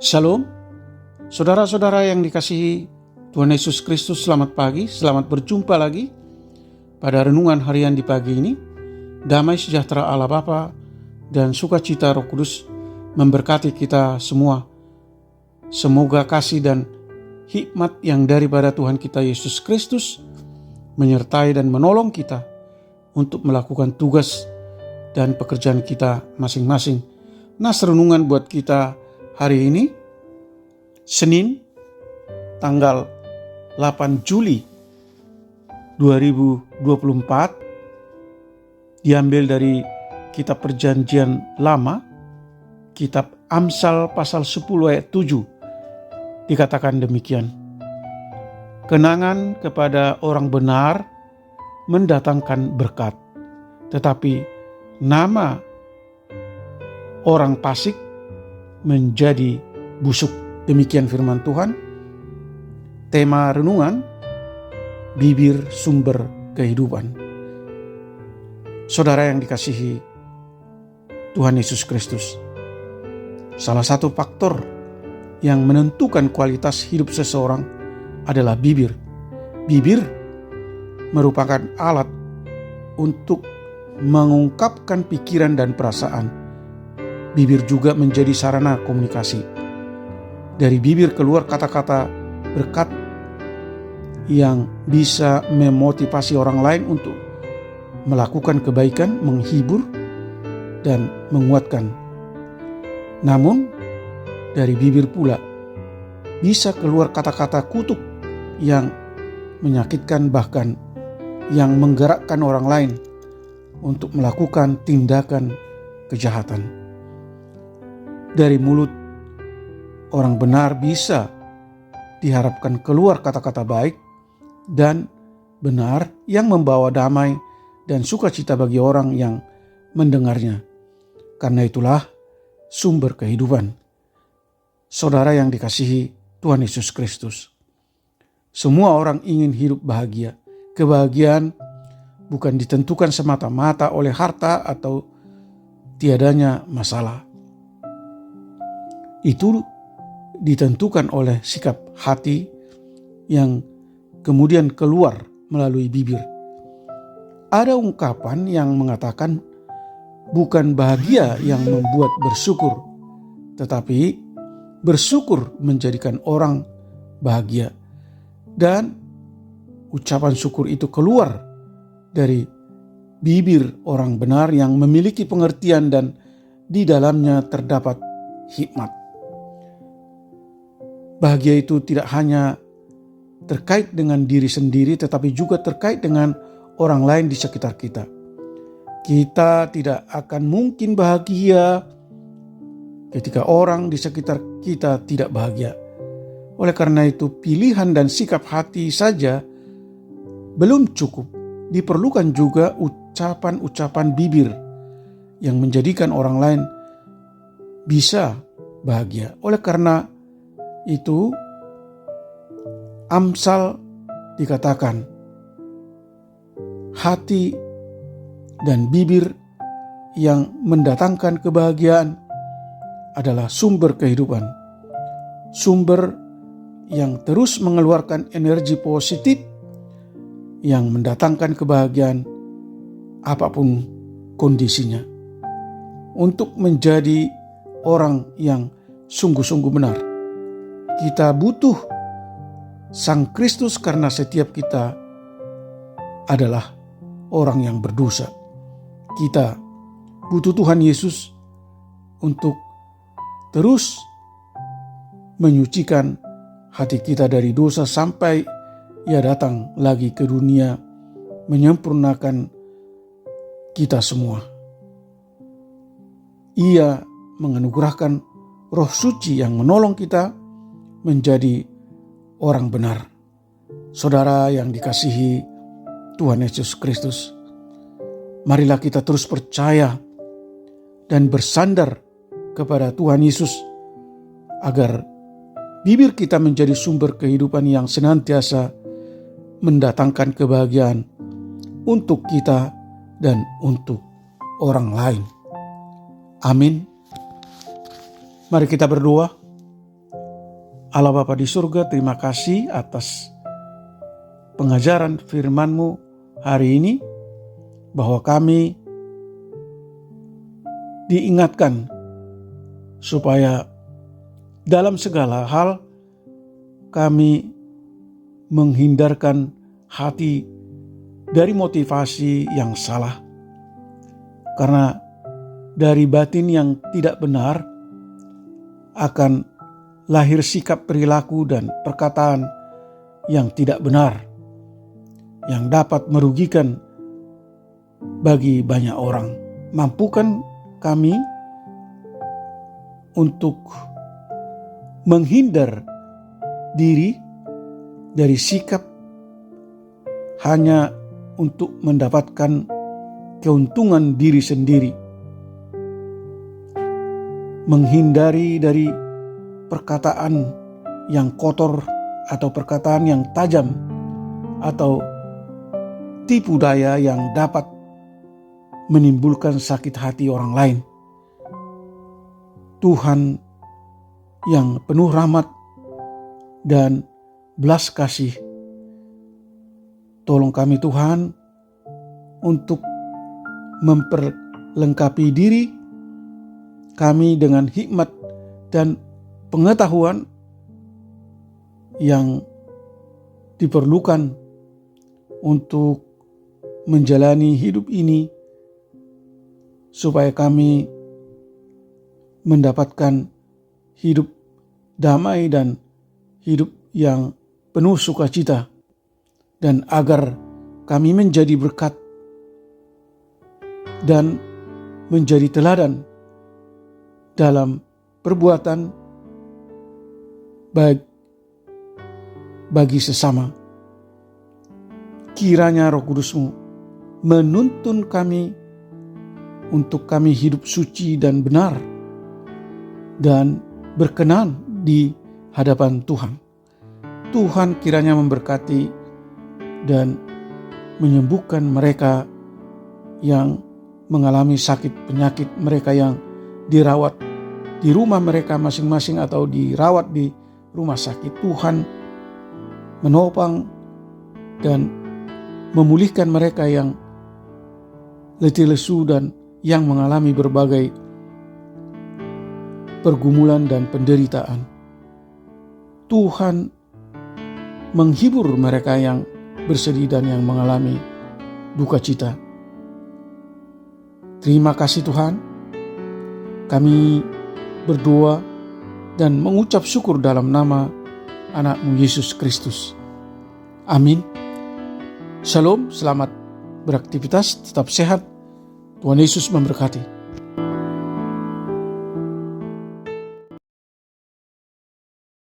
Shalom, saudara-saudara yang dikasihi Tuhan Yesus Kristus, selamat pagi, selamat berjumpa lagi pada renungan harian di pagi ini. Damai sejahtera Allah Bapa dan sukacita Roh Kudus memberkati kita semua. Semoga kasih dan hikmat yang daripada Tuhan kita Yesus Kristus menyertai dan menolong kita untuk melakukan tugas dan pekerjaan kita masing-masing. Nas renungan buat kita hari ini, Senin, tanggal 8 Juli 2024, diambil dari kitab Perjanjian Lama, kitab Amsal pasal 10 ayat 7, dikatakan demikian. Kenangan kepada orang benar mendatangkan berkat, tetapi nama orang fasik menjadi busuk. Demikian firman Tuhan. Tema renungan, bibir sumber kehidupan. Saudara yang dikasihi Tuhan Yesus Kristus, salah satu faktor yang menentukan kualitas hidup seseorang adalah bibir. Bibir merupakan alat untuk mengungkapkan pikiran dan perasaan. Bibir juga menjadi sarana komunikasi. Dari bibir keluar kata-kata berkat yang bisa memotivasi orang lain untuk melakukan kebaikan, menghibur, dan menguatkan. Namun, dari bibir pula bisa keluar kata-kata kutuk yang menyakitkan, bahkan yang menggerakkan orang lain untuk melakukan tindakan kejahatan. Dari mulut orang benar bisa diharapkan keluar kata-kata baik dan benar yang membawa damai dan sukacita bagi orang yang mendengarnya. Karena itulah sumber kehidupan. Saudara yang dikasihi Tuhan Yesus Kristus, semua orang ingin hidup bahagia. Kebahagiaan bukan ditentukan semata-mata oleh harta atau tiadanya masalah. Itu ditentukan oleh sikap hati yang kemudian keluar melalui bibir. Ada ungkapan yang mengatakan bukan bahagia yang membuat bersyukur, tetapi bersyukur menjadikan orang bahagia. Dan ucapan syukur itu keluar dari bibir orang benar yang memiliki pengertian dan di dalamnya terdapat hikmat. Bahagia itu tidak hanya terkait dengan diri sendiri, tetapi juga terkait dengan orang lain di sekitar kita. Kita tidak akan mungkin bahagia ketika orang di sekitar kita tidak bahagia. Oleh karena itu, pilihan dan sikap hati saja belum cukup. Diperlukan juga ucapan-ucapan bibir yang menjadikan orang lain bisa bahagia. Oleh karena itu, Amsal dikatakan hati dan bibir yang mendatangkan kebahagiaan adalah sumber kehidupan. Sumber yang terus mengeluarkan energi positif yang mendatangkan kebahagiaan apapun kondisinya. Untuk menjadi orang yang sungguh-sungguh benar, kita butuh Sang Kristus karena setiap kita adalah orang yang berdosa. Kita butuh Tuhan Yesus untuk terus menyucikan hati kita dari dosa sampai Ia datang lagi ke dunia menyempurnakan kita semua. Ia menganugerahkan Roh Suci yang menolong kita menjadi orang benar. Saudara yang dikasihi Tuhan Yesus Kristus, marilah kita terus percaya dan bersandar kepada Tuhan Yesus agar bibir kita menjadi sumber kehidupan yang senantiasa mendatangkan kebahagiaan untuk kita dan untuk orang lain. Amin. Mari kita berdoa. Allah Bapa di surga, terima kasih atas pengajaran firman-Mu hari ini, bahwa kami diingatkan supaya dalam segala hal kami menghindarkan hati dari motivasi yang salah. Karena dari batin yang tidak benar akan lahir sikap, perilaku, dan perkataan yang tidak benar, yang dapat merugikan bagi banyak orang. Mampukan kami untuk menghindar diri dari sikap hanya untuk mendapatkan keuntungan diri sendiri. Menghindari dari perkataan yang kotor atau perkataan yang tajam atau tipu daya yang dapat menimbulkan sakit hati orang lain. Tuhan yang penuh rahmat dan belas kasih, tolong kami Tuhan untuk memperlengkapi diri kami dengan hikmat dan pengetahuan yang diperlukan untuk menjalani hidup ini, supaya kami mendapatkan hidup damai dan hidup yang penuh sukacita, dan agar kami menjadi berkat dan menjadi teladan dalam perbuatan baik bagi sesama. Kiranya Roh Kudus-Mu menuntun kami untuk kami hidup suci dan benar dan berkenan di hadapan Tuhan. Tuhan kiranya memberkati dan menyembuhkan mereka yang mengalami sakit penyakit, mereka yang dirawat di rumah mereka masing-masing atau dirawat di rumah sakit. Tuhan menopang dan memulihkan mereka yang letih lesu dan yang mengalami berbagai pergumulan dan penderitaan. Tuhan menghibur mereka yang bersedih dan yang mengalami duka cita. Terima kasih Tuhan. Kami berdoa dan mengucap syukur dalam nama anak-Mu Yesus Kristus. Amin. Shalom, selamat beraktivitas, tetap sehat. Tuhan Yesus memberkati.